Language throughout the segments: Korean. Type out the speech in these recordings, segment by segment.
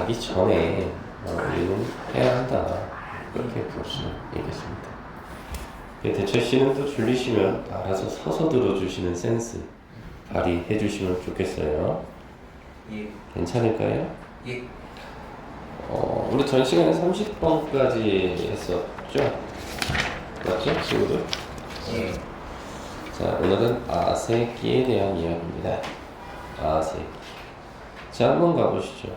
자기 전에 우리는 해야 한다. 그렇게 볼 수 있겠습니다. 대철 씨는 또 졸리시면 알아서 서서 들어주시는 센스 발휘해 주시면 좋겠어요. 예. 괜찮을까요? 예. 우리 전 시간에 30번까지 했었죠? 맞죠, 친구들? 예. 자, 오늘은 아세끼에 대한 이야기입니다. 아세끼. 자, 한번 가보시죠.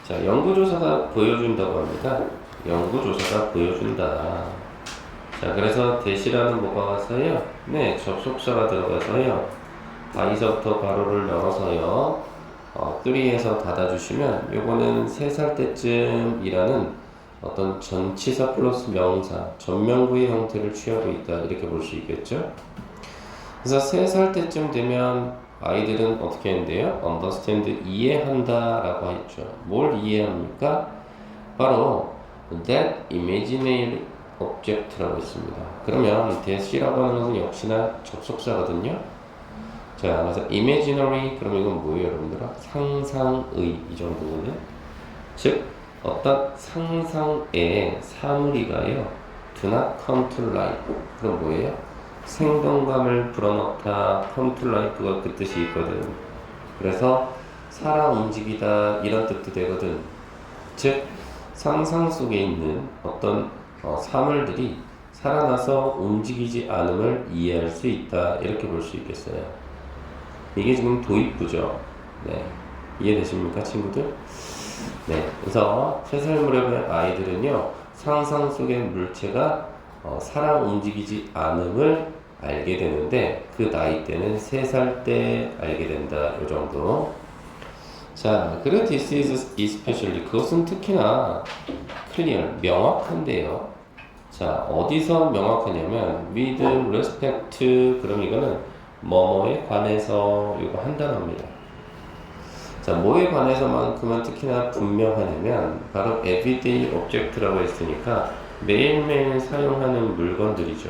자, 연구조사가 보여준다고 합니다. 연구조사가 보여준다. 자, 그래서 대시라는 뭐가 와서요? 네, 접속사가 들어가서요. 바이서부터 괄호를 열어서요. 뚜리에서 닫아주시면 요거는 3살 때쯤이라는 어떤 전치사 플러스 명사, 전명구의 형태를 취하고 있다. 이렇게 볼 수 있겠죠? 그래서 3살 때쯤 되면 아이들은 어떻게 하는데요? understand, 이해한다 라고 했죠. 뭘 이해합니까? 바로 that imaginary object라고 했습니다. 그러면 that이라고 하는 것은 역시나 접속사거든요. 자, 그래서 imaginary, 그럼 이건 뭐예요, 여러분들? 상상의, 이 정도거든요. 즉, 어떤 상상의 사물이가요, do not come to life. 그럼 뭐예요? 생동감을 불어넣다, come to life가 그 뜻이 있거든. 그래서 살아 움직이다, 이런 뜻도 되거든. 즉, 상상 속에 있는 어떤 사물들이 살아나서 움직이지 않음을 이해할 수 있다, 이렇게 볼 수 있겠어요. 이게 지금 도입부죠. 네. 이해되십니까, 친구들? 네. 그래서 3살 무렵의 아이들은요, 상상 속의 물체가 살아 움직이지 않음을 알게 되는데, 그 나이 때는 3살 때 알게 된다. 요 정도. 자, 그리고 this is especially, 그것은 특히나 clear, 명확한데요. 자, 어디서 명확하냐면 with respect to, 그럼 이거는 뭐뭐에 관해서 이거 한 단어입니다. 자, 뭐에 관해서만큼은 특히나 분명하냐면 바로 everyday object라고 했으니까 매일매일 사용하는 물건들이죠.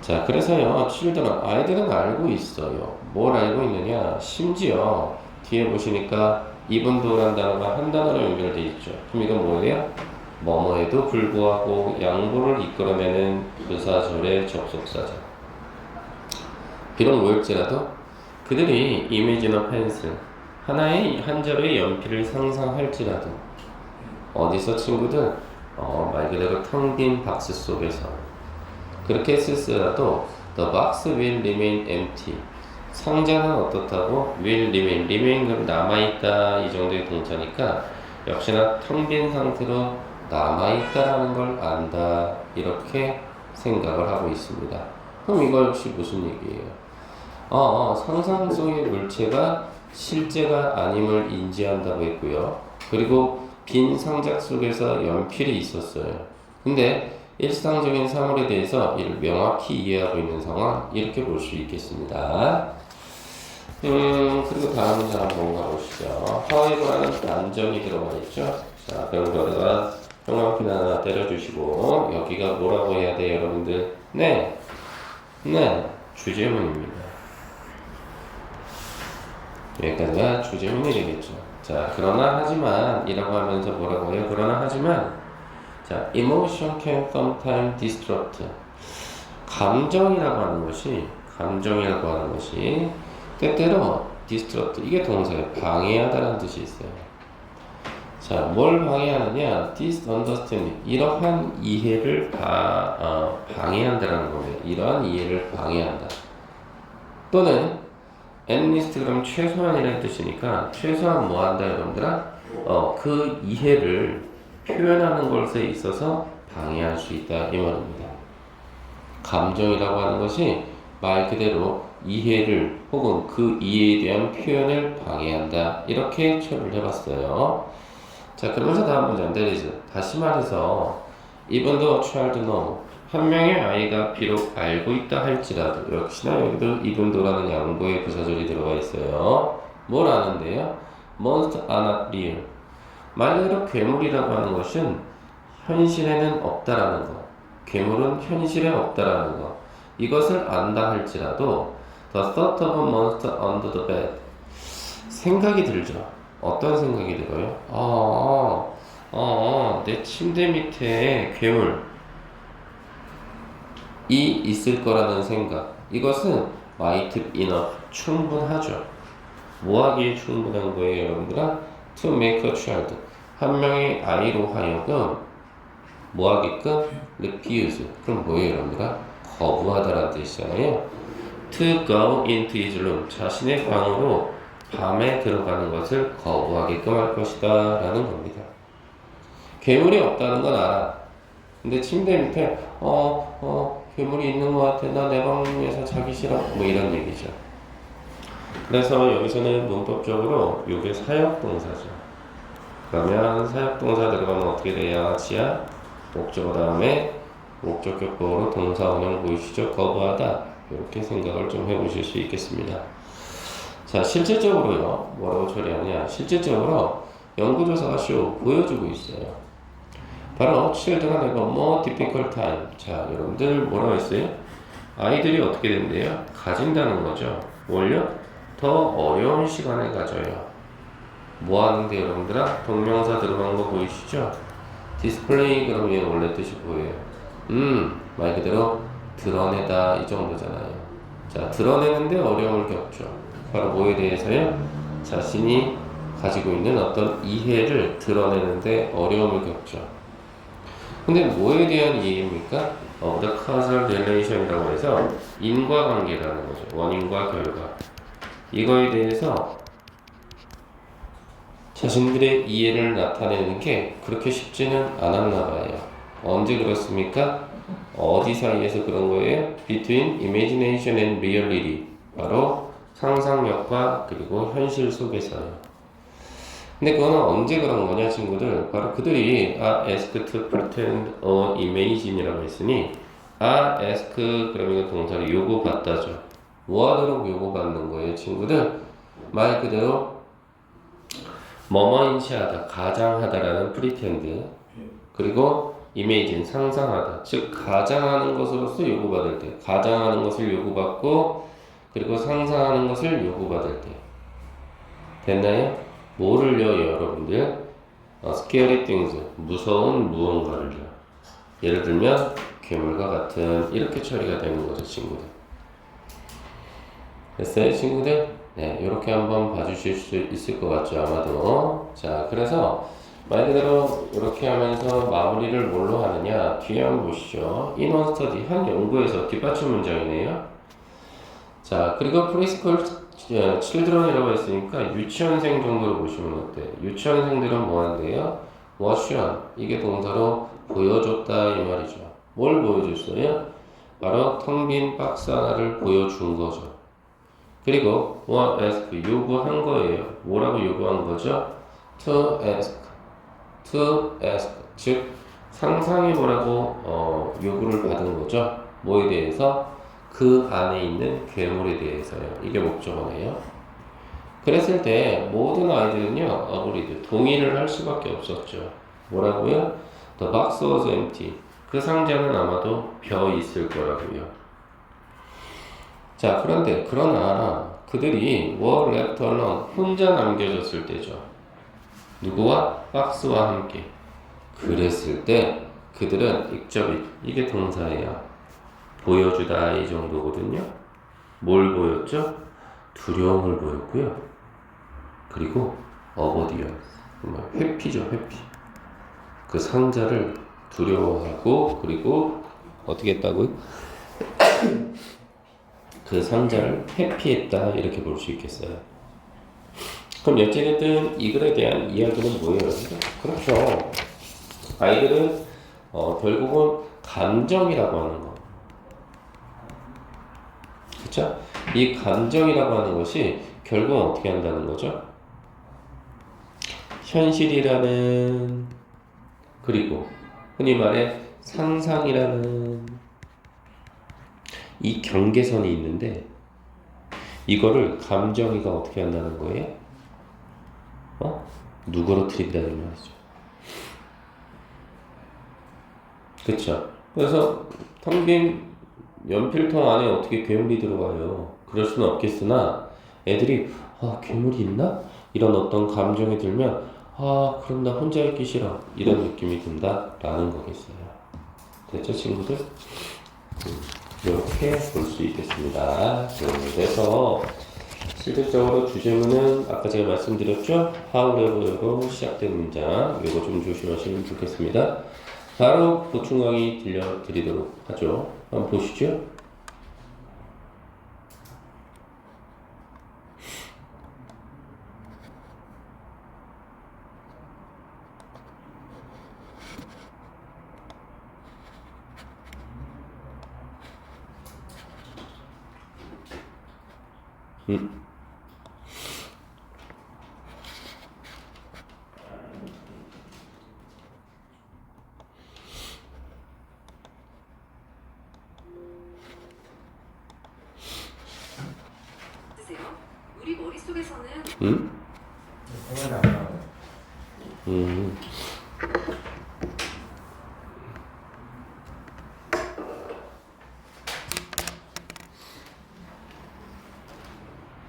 자, 그래서요, 아이들은 알고 있어요. 뭘 알고 있느냐? 심지어 뒤에 보시니까 이분도라는 단어가 한 단어로 연결되어 있죠. 그럼 이건 뭐예요? 뭐뭐에도 불구하고 양보를 이끌어내는 부사절의 접속사죠. 비록 뭐일지라도 그들이 imagine a pencil, 하나의 한 자루의 연필을 상상할지라도 어디서 친구들? 말 그대로 텅 빈 박스 속에서 그렇게 했을지라도 the box will remain empty. 상자는 어떻다고? will remain 남아있다, 이 정도의 동사니까 역시나 텅 빈 상태로 남아있다라는 걸 안다, 이렇게 생각을 하고 있습니다. 그럼 이거 역시 무슨 얘기예요? 상상 속의 물체가 실제가 아님을 인지한다고 했고요. 그리고 빈 상자 속에서 연필이 있었어요. 근데 일상적인 사물에 대해서 이를 명확히 이해하고 있는 상황, 이렇게 볼 수 있겠습니다. 그리고 다음 문제 한번 가보시죠. however라는 단정이 들어가 있죠. 자, 그럼 여기다가 형광펜 하나 때려주시고, 여기가 뭐라고 해야 돼요, 여러분들? 네, 주제문입니다. 여기까지가 주제문이 되겠죠. 자, 그러나 하지만 이라고 하면서 뭐라고 해요? 그러나 하지만, 자, emotion can sometimes disrupt. 감정이라고 하는 것이 때때로 disrupt, 이게 동사예요. 방해하다라는 뜻이 있어요. 자, 뭘 방해하느냐? disunderstanding, 이러한 이해를 방해한다라는 겁니다. 이러한 이해를 방해한다. 또는 at least, 그럼 최소한이라는 뜻이니까 최소한 뭐 한다, 여러분들아? 그 이해를 표현하는 것에 있어서 방해할 수 있다, 이 말입니다. 감정이라고 하는 것이 말 그대로 이해를 혹은 그 이해에 대한 표현을 방해한다, 이렇게 처리를 해봤어요. 자, 그러면서 다음 문제, that 다시 말해서 even though child know, 한 명의 아이가 비록 알고 있다 할지라도, 역시나 여기도 even though라는 양보의 부사절이 들어가 있어요. 뭘 아는데요? monsters are not real. 말 그대로 괴물이라고 하는 것은 현실에는 없다라는 것, 괴물은 현실에 없다라는 것, 이것을 안다 할지라도 the thought of a monster under the bed, 생각이 들죠. 어떤 생각이 들어요? 내 침대 밑에 괴물이 있을 거라는 생각. 이것은 might enough. 충분하죠. 뭐 하기에 충분한 거예요, 여러분들아? To make a child. 한 명의 아이로 하여금 뭐 하게끔? refuse. 그럼 뭐예요, 여러분들아? 거부하다라는 뜻이잖아요. To go into his room. 자신의 방으로 밤에 들어가는 것을 거부하게끔 할 것이다 라는 겁니다. 괴물이 없다는 건 알아. 근데 침대 밑에 괴물이 있는 것 같아. 나 내 방에서 자기 싫어. 뭐 이런 얘기죠. 그래서 여기서는 문법적으로 이게 사역동사죠. 그러면 사역동사 들어가면 어떻게 돼야 지야? 목적어 다음에 목적격보로 동사 원형 보이시죠? 거부하다. 이렇게 생각을 좀 해보실 수 있겠습니다. 자, 실질적으로요. 뭐라고 처리하냐? 실질적으로 연구조사가 보여주고 있어요. 바로 children have a more difficult time. 자, 여러분들 뭐라고 했어요? 아이들이 어떻게 된대요? 가진다는 거죠. 뭘요? 더 어려운 시간을 가져요. 뭐 하는데 여러분들아? 동명사 들어간 거 보이시죠? 디스플레이 그러면 원래 뜻이 뭐예요? 말 그대로 드러내다 이 정도잖아요. 자, 드러내는데 어려움을 겪죠. 바로 뭐에 대해서요? 자신이 가지고 있는 어떤 이해를 드러내는데 어려움을 겪죠. 근데 뭐에 대한 이해입니까? The causal relation이라고 해서 인과관계라는 거죠. 원인과 결과. 이거에 대해서 자신들의 이해를 나타내는 게 그렇게 쉽지는 않았나 봐요. 언제 그렇습니까? 어디 사이에서 그런 거예요? Between imagination and reality. 바로 상상력과 그리고 현실 속에서요. 근데 그거는 언제 그런 거냐, 친구들? 바로 그들이 ask to pretend or imagine이라고 했으니 ask 그러면 이거 동사를 요구받다죠. 뭐 하도록 요구받는 거예요, 친구들? 말 그대로 뭐뭐인시하다, 가장하다라는 pretend. 그리고 imagine, 상상하다. 즉, 가장하는 것으로서 요구받을 때. 가장하는 것을 요구받고, 그리고 상상하는 것을 요구받을 때. 됐나요? 뭐를요, 여러분들? scary things, 무서운 무언가를요. 예를 들면, 괴물과 같은, 이렇게 처리가 되는 거죠, 친구들. 됐어요, 친구들? 네, 이렇게 한번 봐주실 수 있을 것 같죠, 아마도. 자, 그래서 말 그대로 이렇게 하면서 마무리를 뭘로 하느냐? 뒤에 한번 보시죠. 인원 스터디, 한 연구에서 뒷받침 문장이네요. 자, 그리고 프리스쿨 칠드런이라고 했으니까 유치원생 정도로 보시면 어때? 유치원생들은 뭐 한대요? 워션, 이게 동사로 보여줬다 이 말이죠. 뭘 보여줬어요? 바로 텅 빈 박스 하나를 보여준 거죠. 그리고 what ask, 요구한 거예요. 뭐라고 요구한 거죠? to ask, 즉 상상해 보라고 요구를 받은 거죠. 뭐에 대해서? 그 안에 있는 괴물에 대해서요. 이게 목적어네요. 그랬을 때 모든 아이들은요, agreed, 동의를 할 수밖에 없었죠. 뭐라고요? The box was empty. 그 상자는 아마도 비어 있을 거라고요. 자, 그러나 그들이 were left alone, 혼자 남겨졌을 때죠. 누구와? 박스와 함께. 그랬을 때 그들은 exhibit, 이게 동사예요. 보여주다 이 정도거든요. 뭘 보였죠? 두려움을 보였고요. 그리고 어버디요. 회피죠, 회피. 그 상자를 두려워하고 그리고 어떻게 했다고요? 그 상자를 회피했다 이렇게 볼 수 있겠어요. 그럼 어찌됐든 이 글에 대한 이야기는 뭐예요? 그렇죠. 아이들은 결국은 감정이라고 하는 거. 그렇죠? 이 감정이라고 하는 것이 결국은 어떻게 한다는 거죠? 현실이라는, 그리고 흔히 말해 상상이라는 이 경계선이 있는데 이거를 감정이가 어떻게 한다는 거예요? 누그러뜨린다는 말이죠. 그쵸? 그래서 텅 빈 연필통 안에 어떻게 괴물이 들어가요? 그럴 수는 없겠으나 애들이 괴물이 있나? 이런 어떤 감정이 들면 아 그럼 나 혼자 있기 싫어 이런 느낌이 든다 라는 거겠어요. 됐죠 친구들? 이렇게 볼 수 있겠습니다. 그래서 실질적으로 주제문은 아까 제가 말씀드렸죠? 하우레버로 시작된 문장 이거 좀 조심하시면 좋겠습니다. 바로 보충 강의 들려드리도록 하죠. 한번 보시죠. 우리 머릿속에서는 생각이 안 나요.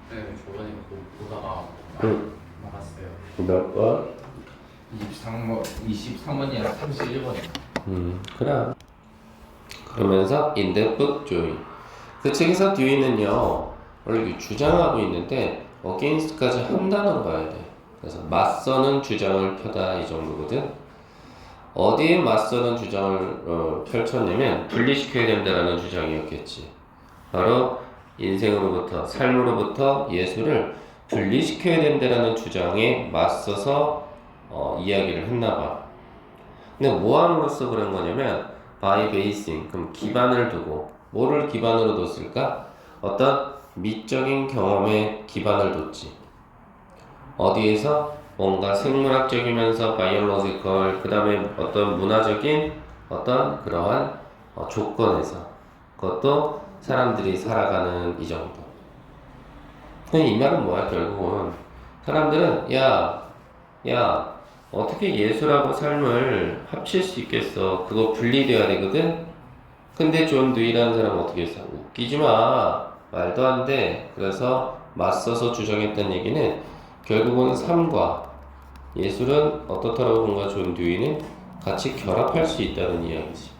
네, 저번에 그거 보다가 나갔어요. 몇 번? 23번이랑 31번이요. 그래. 그러면서 in the book join. 그 책에서 듀이는요 원래 주장하고 있는데 against까지 한 단어로 가야 돼. 그래서 맞서는 주장을 펴다 이 정도거든. 어디에 맞서는 주장을 펼쳤냐면 분리시켜야 된다라는 주장이었겠지. 바로 인생으로부터 삶으로부터 예술을 분리시켜야 된다라는 주장에 맞서서 이야기를 했나봐. 근데 뭐함으로써 그런 거냐면 by basing, 그럼 기반을 두고 뭐를 기반으로 뒀을까? 어떤 미적인 경험에 기반을 뒀지. 어디에서? 뭔가 생물학적이면서 바이올로지컬, 그 다음에 어떤 문화적인 어떤 그러한 조건에서 그것도 사람들이 살아가는 이 정도. 이 말은 뭐야 결국은 사람들은 야 어떻게 예술하고 삶을 합칠 수 있겠어. 그거 분리돼야 되거든. 근데 존 듀이라는 사람은 어떻게 했어? 웃기지 마. 말도 안 돼. 그래서 맞서서 주장했던 얘기는 결국은 삶과 예술은 어떻다라고 본 거야. 존 듀이는 같이 결합할 수 있다는 이야기지.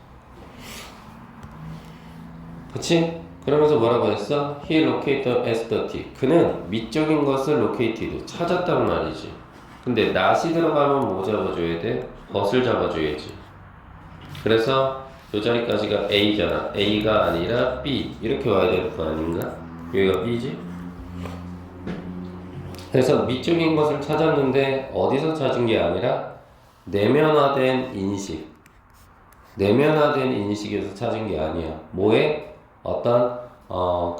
그치? 그러면서 뭐라고 했어? He located aesthetic. 그는 미적인 것을 located, 찾았단 말이지. 근데 not이 들어가면 뭐 잡아줘야 돼? 벗을 잡아줘야지. 그래서 이 자리까지가 A잖아. A가 아니라 B. 이렇게 와야 되는 거 아닌가? 여기가 B지? 그래서 미적인 것을 찾았는데 어디서 찾은 게 아니라 내면화된 인식. 내면화된 인식에서 찾은 게 아니야. 뭐에? 어떤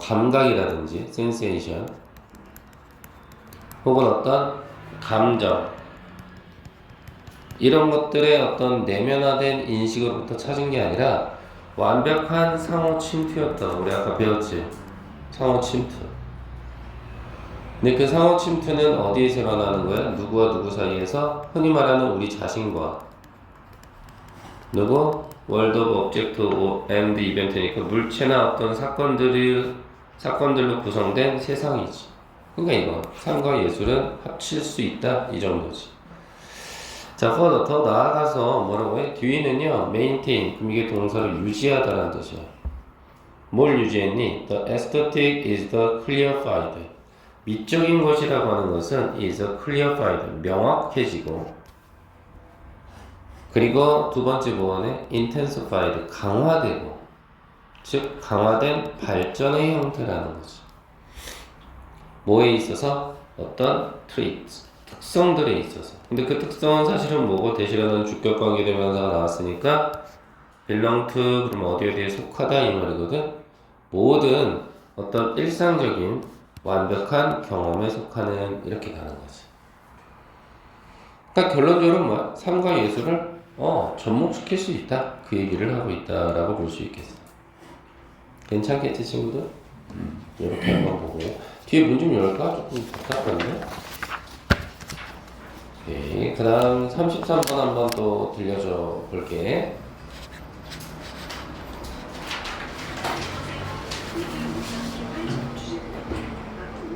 감각이라든지 센세이션 혹은 어떤 감정 이런 것들의 어떤 내면화된 인식으로부터 찾은 게 아니라 완벽한 상호 침투였다. 우리 아까 배웠지? 상호 침투. 근데 그 상호 침투는 어디에서 일어나는 거야? 누구와 누구 사이에서? 흔히 말하는 우리 자신과 누구? 월드 오브 오브젝트 앤드 이벤트니까 물체나 어떤 사건들로 구성된 세상이지. 그러니까 이거 삶과 예술은 합칠 수 있다 이 정도지. 자, 더 나아가서 뭐라고 해? 뒤에는요, maintain, 그럼 이게 동사로 유지하다라는 뜻이야. 뭘 유지했니? The aesthetic is the clarified. 미적인 것이라고 하는 것은 is clarified, 명확해지고. 그리고 두 번째 뭐네? intensified, 강화되고. 즉, 강화된 발전의 형태라는 거지. 뭐에 있어서? 어떤 traits, 특성들에 있어서. 근데 그 특성은 사실은 뭐고? 대시라는 주격 관계대명사가 나왔으니까 belong to, 그럼 어디에 속하다 이 말이거든? 모든 어떤 일상적인 완벽한 경험에 속하는 이렇게 가는 거지. 그러니까 결론적으로 뭐야? 삶과 예술을 접목시킬 수 있다. 그 얘기를 하고 있다라고 볼 수 있겠어. 괜찮겠지 친구들? 이렇게 한번 보고 뒤에 문 좀 열까? 조금 답답한데? 오케이. 그 다음 33번 한번 또 들려줘 볼게.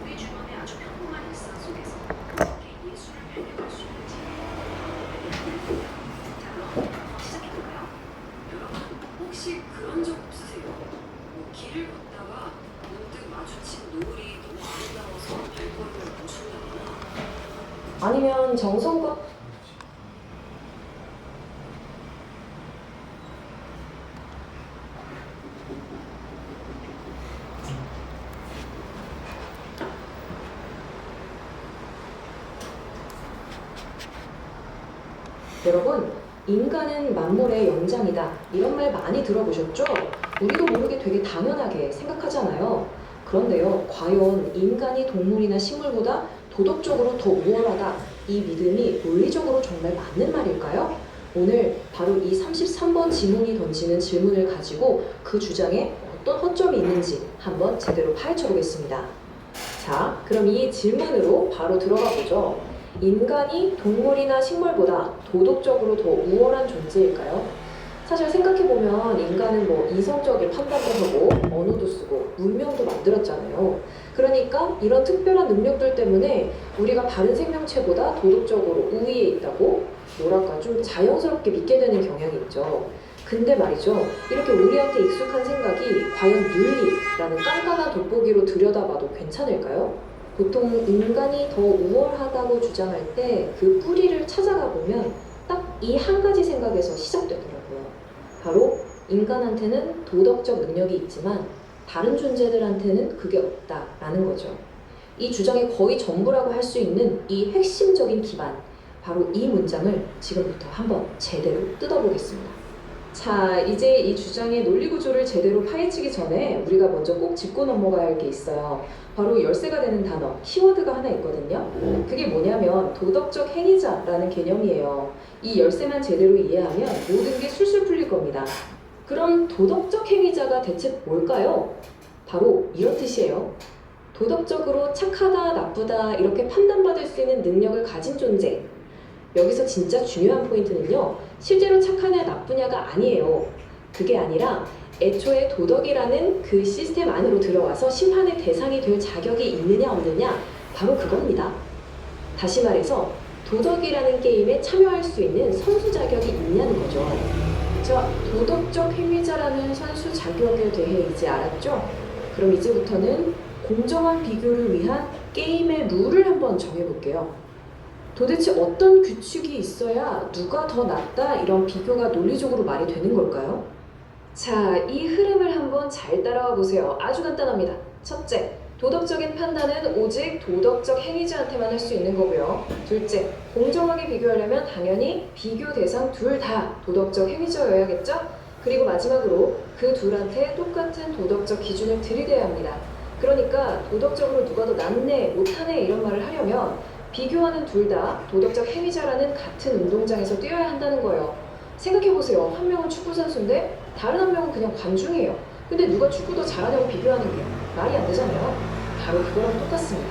우리 주변의 아주 평범한 일상 속에서 아니면 정성과 여러분, 인간은 만물의 영장이다. 이런 말 많이 들어보셨죠? 우리도 모르게 되게 당연하게 생각하잖아요. 그런데요, 과연 인간이 동물이나 식물보다 도덕적으로 더 우월하다. 이 믿음이 논리적으로 정말 맞는 말일까요? 오늘 바로 이 33번 지문이 던지는 질문을 가지고 그 주장에 어떤 허점이 있는지 한번 제대로 파헤쳐 보겠습니다. 자, 그럼 이 질문으로 바로 들어가 보죠. 인간이 동물이나 식물보다 도덕적으로 더 우월한 존재일까요? 사실 생각해보면 인간은 뭐 이성적인 판단도 하고 언어도 쓰고 문명도 만들었잖아요. 그러니까 이런 특별한 능력들 때문에 우리가 다른 생명체보다 도덕적으로 우위에 있다고 뭐랄까 좀 자연스럽게 믿게 되는 경향이 있죠. 근데 말이죠, 이렇게 우리한테 익숙한 생각이 과연 윤리라는 깐깐한 돋보기로 들여다봐도 괜찮을까요? 보통 인간이 더 우월하다고 주장할 때 그 뿌리를 찾아가 보면 딱 이 한 가지 생각에서 시작되더라고요. 바로 인간한테는 도덕적 능력이 있지만 다른 존재들한테는 그게 없다라는 거죠. 이 주장의 거의 전부라고 할 수 있는 이 핵심적인 기반, 바로 이 문장을 지금부터 한번 제대로 뜯어보겠습니다. 자, 이제 이 주장의 논리 구조를 제대로 파헤치기 전에 우리가 먼저 꼭 짚고 넘어가야 할 게 있어요. 바로 열쇠가 되는 단어, 키워드가 하나 있거든요. 그게 뭐냐면 도덕적 행위자라는 개념이에요. 이 열쇠만 제대로 이해하면 모든 게 술술 풀릴 겁니다. 그럼 도덕적 행위자가 대체 뭘까요? 바로 이런 뜻이에요. 도덕적으로 착하다, 나쁘다 이렇게 판단받을 수 있는 능력을 가진 존재. 여기서 진짜 중요한 포인트는요, 실제로 착하냐 나쁘냐가 아니에요. 그게 아니라 애초에 도덕이라는 그 시스템 안으로 들어와서 심판의 대상이 될 자격이 있느냐 없느냐, 바로 그겁니다. 다시 말해서 도덕이라는 게임에 참여할 수 있는 선수 자격이 있냐는 거죠. 자, 도덕적 행위자라는 선수 자격에 대해 이제 알았죠? 그럼 이제부터는 공정한 비교를 위한 게임의 룰을 한번 정해볼게요. 도대체 어떤 규칙이 있어야 누가 더 낫다 이런 비교가 논리적으로 말이 되는 걸까요? 자, 이 흐름을 한번 잘 따라와 보세요. 아주 간단합니다. 첫째, 도덕적인 판단은 오직 도덕적 행위자한테만 할 수 있는 거고요. 둘째, 공정하게 비교하려면 당연히 비교 대상 둘 다 도덕적 행위자여야겠죠? 그리고 마지막으로 그 둘한테 똑같은 도덕적 기준을 들이대야 합니다. 그러니까 도덕적으로 누가 더 낫네, 못하네 이런 말을 하려면 비교하는 둘 다 도덕적 행위자라는 같은 운동장에서 뛰어야 한다는 거예요. 생각해보세요. 한 명은 축구 선수인데 다른 한 명은 그냥 관중이에요. 근데 누가 축구 더 잘하냐고 비교하는 게 말이 안 되잖아요. 바로 그거랑 똑같습니다.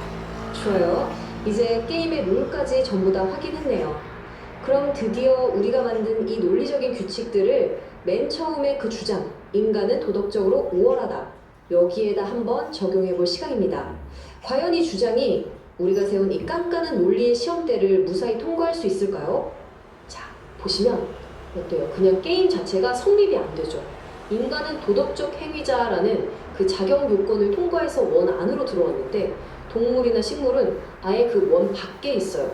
좋아요. 이제 게임의 룰까지 전부 다 확인했네요. 그럼 드디어 우리가 만든 이 논리적인 규칙들을 맨 처음에 그 주장, 인간은 도덕적으로 우월하다, 여기에다 한번 적용해 볼 시간입니다. 과연 이 주장이 우리가 세운 이 깐깐한 논리의 시험대를 무사히 통과할 수 있을까요? 자, 보시면 어때요? 그냥 게임 자체가 성립이 안 되죠. 인간은 도덕적 행위자라는 그 자격 요건을 통과해서 원 안으로 들어왔는데 동물이나 식물은 아예 그 원 밖에 있어요.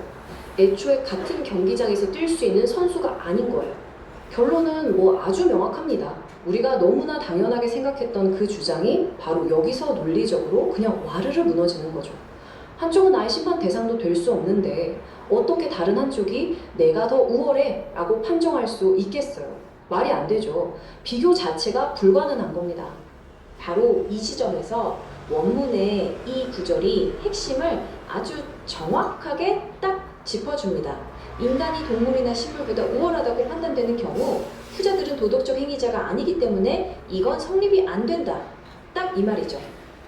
애초에 같은 경기장에서 뛸 수 있는 선수가 아닌 거예요. 결론은 뭐 아주 명확합니다. 우리가 너무나 당연하게 생각했던 그 주장이 바로 여기서 논리적으로 그냥 와르르 무너지는 거죠. 한쪽은 아예 심판 대상도 될 수 없는데 어떻게 다른 한쪽이 내가 더 우월해 라고 판정할 수 있겠어요? 말이 안 되죠. 비교 자체가 불가능한 겁니다. 바로 이 지점에서 원문의 이 구절이 핵심을 아주 정확하게 딱 짚어줍니다. 인간이 동물이나 식물보다 우월하다고 판단되는 경우 후자들은 도덕적 행위자가 아니기 때문에 이건 성립이 안 된다. 딱 이 말이죠.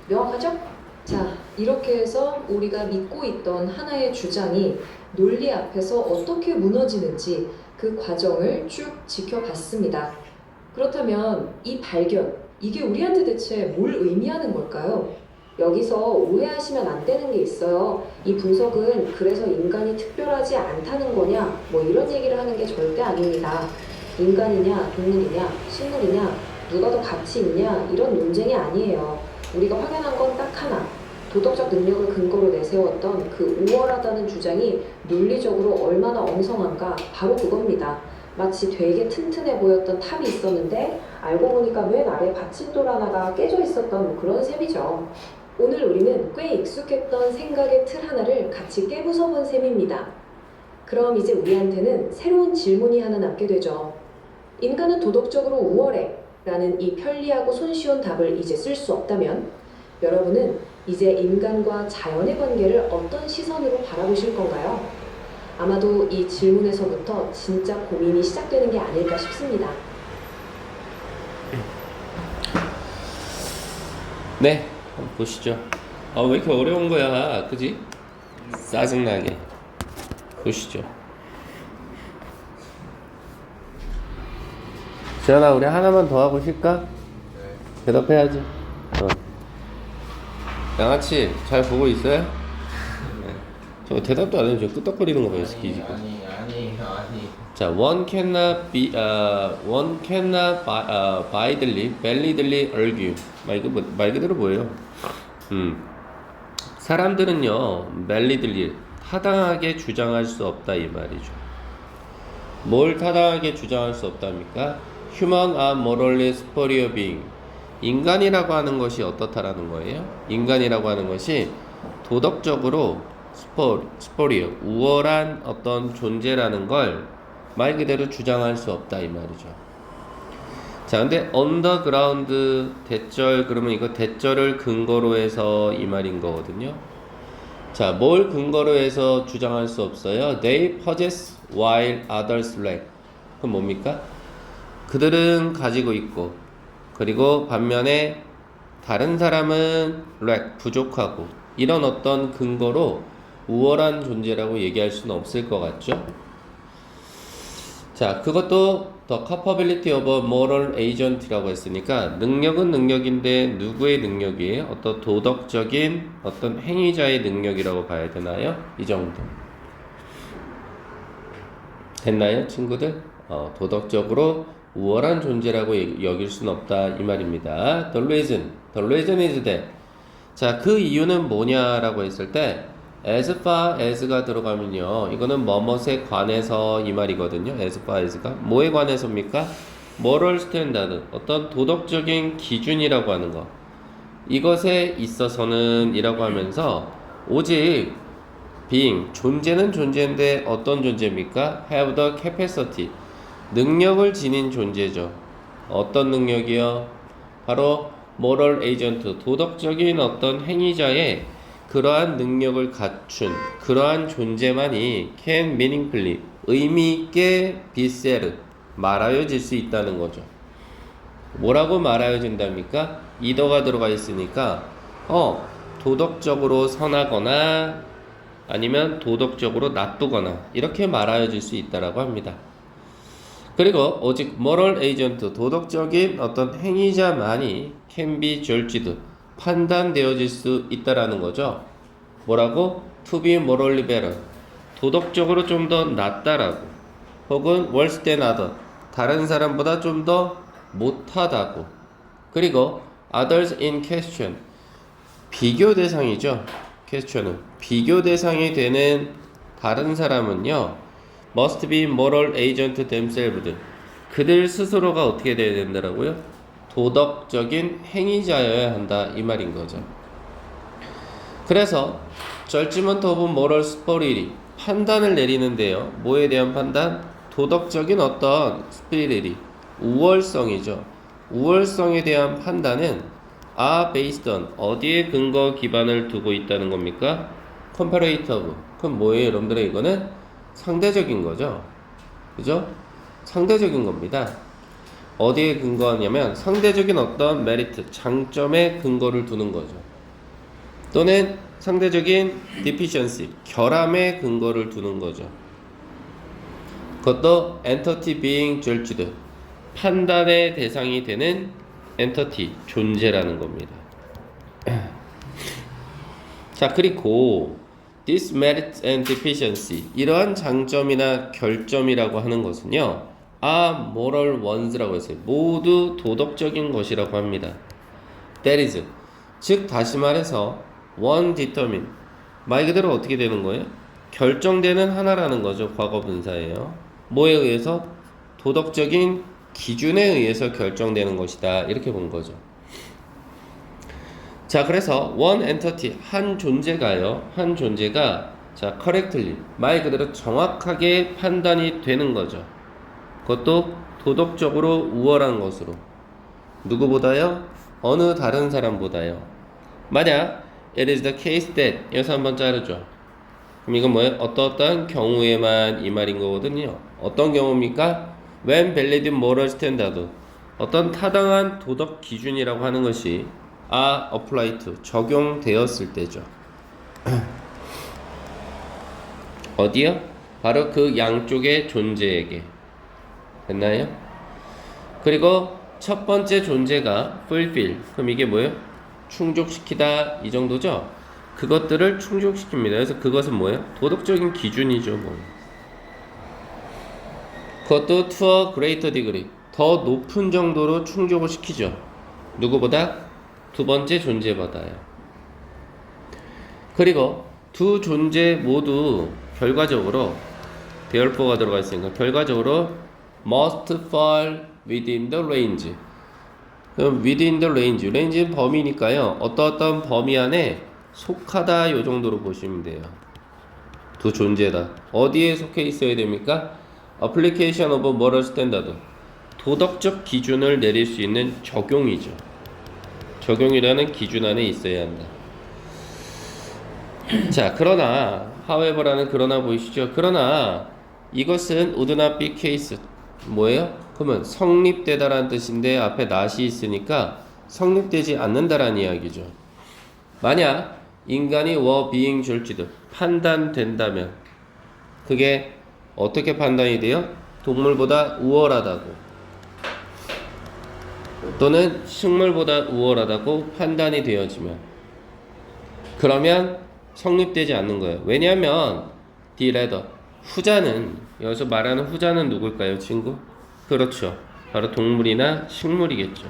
명확하죠? 자, 이렇게 해서 우리가 믿고 있던 하나의 주장이 논리 앞에서 어떻게 무너지는지 그 과정을 쭉 지켜봤습니다. 그렇다면 이 발견, 이게 우리한테 대체 뭘 의미하는 걸까요? 여기서 오해하시면 안 되는 게 있어요. 이 분석은 그래서 인간이 특별하지 않다는 거냐, 뭐 이런 얘기를 하는 게 절대 아닙니다. 인간이냐, 동물이냐, 식물이냐, 누가 더 가치 있냐, 이런 논쟁이 아니에요. 우리가 확인한 건 딱 하나. 도덕적 능력을 근거로 내세웠던 그 우월하다는 주장이 논리적으로 얼마나 엉성한가 바로 그겁니다. 마치 되게 튼튼해 보였던 탑이 있었는데 알고 보니까 맨 아래 받침돌 하나가 깨져 있었던 뭐 그런 셈이죠. 오늘 우리는 꽤 익숙했던 생각의 틀 하나를 같이 깨부숴본 셈입니다. 그럼 이제 우리한테는 새로운 질문이 하나 남게 되죠. 인간은 도덕적으로 우월해 라는 이 편리하고 손쉬운 답을 이제 쓸 수 없다면 여러분은 이제 인간과 자연의 관계를 어떤 시선으로 바라보실 건가요? 아마도 이 질문에서부터 진짜 고민이 시작되는 게 아닐까 싶습니다. 네, 한번 보시죠. 왜 이렇게 어려운 거야, 그지? 짜증나게. 보시죠. 지연아, 우리 하나만 더 하고 쉴까? 대답해야지. 양아치, 잘 보고 있어요? 네. 저 대답도 안 해줘. 끄떡거리는 거 봐요, 스키 지금. 아니. 자, one cannot validly argue. 말 그대로 뭐예요? 사람들은요, validly 타당하게 주장할 수 없다 이 말이죠. 뭘 타당하게 주장할 수 없답니까? Human are morally superior being. 인간이라고 하는 것이 어떻다라는 거예요? 인간이라고 하는 것이 도덕적으로 superior, 우월한 어떤 존재라는 걸 말 그대로 주장할 수 없다 이 말이죠. 자, 근데 underground 대절, 그러면 이거 대절을 근거로 해서 이 말인 거거든요. 자, 뭘 근거로 해서 주장할 수 없어요? They possess while others lack. 그럼 뭡니까? 그들은 가지고 있고, 그리고 반면에 다른 사람은 lack, 부족하고, 이런 어떤 근거로 우월한 존재라고 얘기할 수는 없을 것 같죠? 자, 그것도 the capability of a moral agent이라고 했으니까 능력은 능력인데 누구의 능력이에요? 어떤 도덕적인 어떤 행위자의 능력이라고 봐야 되나요? 이 정도 됐나요, 친구들? 도덕적으로 우월한 존재라고 여길 수는 없다 이 말입니다. The reason is that. 자, 그 이유는 뭐냐라고 했을 때 as far as가 들어가면요, 이거는 뭐뭇에 관해서 이 말이거든요. as far as가 뭐에 관해서입니까? moral standard, 어떤 도덕적인 기준이라고 하는 거, 이것에 있어서는 이라고 하면서 오직 being, 존재는 존재인데 어떤 존재입니까? have the capacity, 능력을 지닌 존재죠. 어떤 능력이요? 바로 moral agent, 도덕적인 어떤 행위자의 그러한 능력을 갖춘 그러한 존재만이 can meaningfully, 의미있게 be said, 말하여질 수 있다는 거죠. 뭐라고 말하여진답니까? 이더가 들어가 있으니까 도덕적으로 선하거나 아니면 도덕적으로 나쁘거나 이렇게 말하여질 수 있다라고 합니다. 그리고 오직 moral agent, 도덕적인 어떤 행위자만이 can be judged, 판단되어질 수 있다라는 거죠. 뭐라고? To be morally better, 도덕적으로 좀 더 낫다라고, 혹은 worse than other, 다른 사람보다 좀 더 못하다고. 그리고 others in question, 비교 대상이죠. question은 비교 대상이 되는 다른 사람은요, must be moral agent themselves, 그들 스스로가 어떻게 돼야 된다라고요? 도덕적인 행위자여야 한다 이 말인 거죠. 그래서 judgment of moral superiority, 판단을 내리는데요, 뭐에 대한 판단? 도덕적인 어떤 superiority, 우월성이죠. 우월성에 대한 판단은 are based on, 어디에 근거 기반을 두고 있다는 겁니까? comparative, 그럼 뭐예요 여러분들의 이거는? 상대적인 거죠. 그죠? 상대적인 겁니다. 어디에 근거하냐면 상대적인 어떤 메리트, 장점에 근거를 두는 거죠. 또는 상대적인 deficiency, 결함에 근거를 두는 거죠. 그것도 entity being judged, 판단의 대상이 되는 entity, 존재라는 겁니다. 자, 그리고 this merit and deficiency, 이러한 장점이나 결점이라고 하는 것은요, are moral ones라고 했어요. 모두 도덕적인 것이라고 합니다. That is, 즉 다시 말해서 one determine. 말 그대로 어떻게 되는 거예요? 결정되는 하나라는 거죠. 과거 분사예요. 뭐에 의해서? 도덕적인 기준에 의해서 결정되는 것이다. 이렇게 본 거죠. 자, 그래서 one entity, 한 존재가요. 한 존재가 자, correctly, 말 그대로 정확하게 판단이 되는 거죠. 그것도 도덕적으로 우월한 것으로. 누구보다요? 어느 다른 사람보다요. 만약 it is the case that, 여기서 한번 자르죠. 그럼 이건 뭐예요? 어떠한 경우에만 이 말인 거거든요. 어떤 경우입니까? when valid moral standard, 어떤 타당한 도덕 기준이라고 하는 것이 are applied to, 적용되었을 때죠. 어디요? 바로 그 양쪽의 존재에게. 됐나요? 그리고 첫 번째 존재가 fulfill, 그럼 이게 뭐예요? 충족시키다, 이 정도죠? 그것들을 충족시킵니다. 그래서 그것은 뭐예요? 도덕적인 기준이죠. 뭐. 그것도 to a greater degree, 더 높은 정도로 충족을 시키죠. 누구보다? 두 번째 존재보다요. 그리고 두 존재 모두 결과적으로 therefore가 들어가 있으니까 결과적으로 must fall within the range. 그럼 within the range, range는 범위니까요. 어떤 범위 안에 속하다, 요 정도로 보시면 돼요. 두 존재다. 어디에 속해 있어야 됩니까? application of moral standard, 도덕적 기준을 내릴 수 있는 적용이죠. 적용이라는 기준 안에 있어야 한다. 자, 그러나 however라는 그러나 보이시죠? 그러나 이것은 would not be case. 뭐예요? 그러면 성립되다라는 뜻인데 앞에 not이 있으니까 성립되지 않는다라는 이야기죠. 만약 인간이 were being judged, 판단된다면 그게 어떻게 판단이 돼요? 동물보다 우월하다고 또는 식물보다 우월하다고 판단이 되어지면, 그러면 성립되지 않는 거예요. 왜냐하면 the latter, 후자는, 여기서 말하는 후자는 누굴까요, 친구? 그렇죠, 바로 동물이나 식물이겠죠.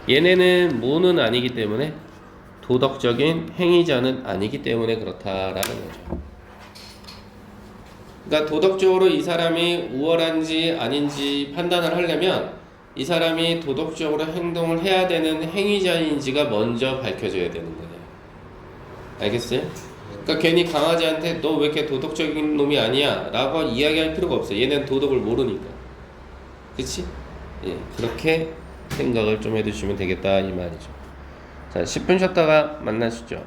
얘네는 뭐는 아니기 때문에, 도덕적인 행위자는 아니기 때문에 그렇다라는 거죠. 그러니까 도덕적으로 이 사람이 우월한지 아닌지 판단을 하려면 이 사람이 도덕적으로 행동을 해야 되는 행위자인지가 먼저 밝혀져야 되는 거예요. 알겠어요? 그러니까 괜히 강아지한테 너 왜 이렇게 도덕적인 놈이 아니야? 라고 이야기할 필요가 없어요. 얘는 도덕을 모르니까. 그치? 예, 그렇게 생각을 좀 해두시면 되겠다 이 말이죠. 자, 10분 쉬었다가 만나시죠.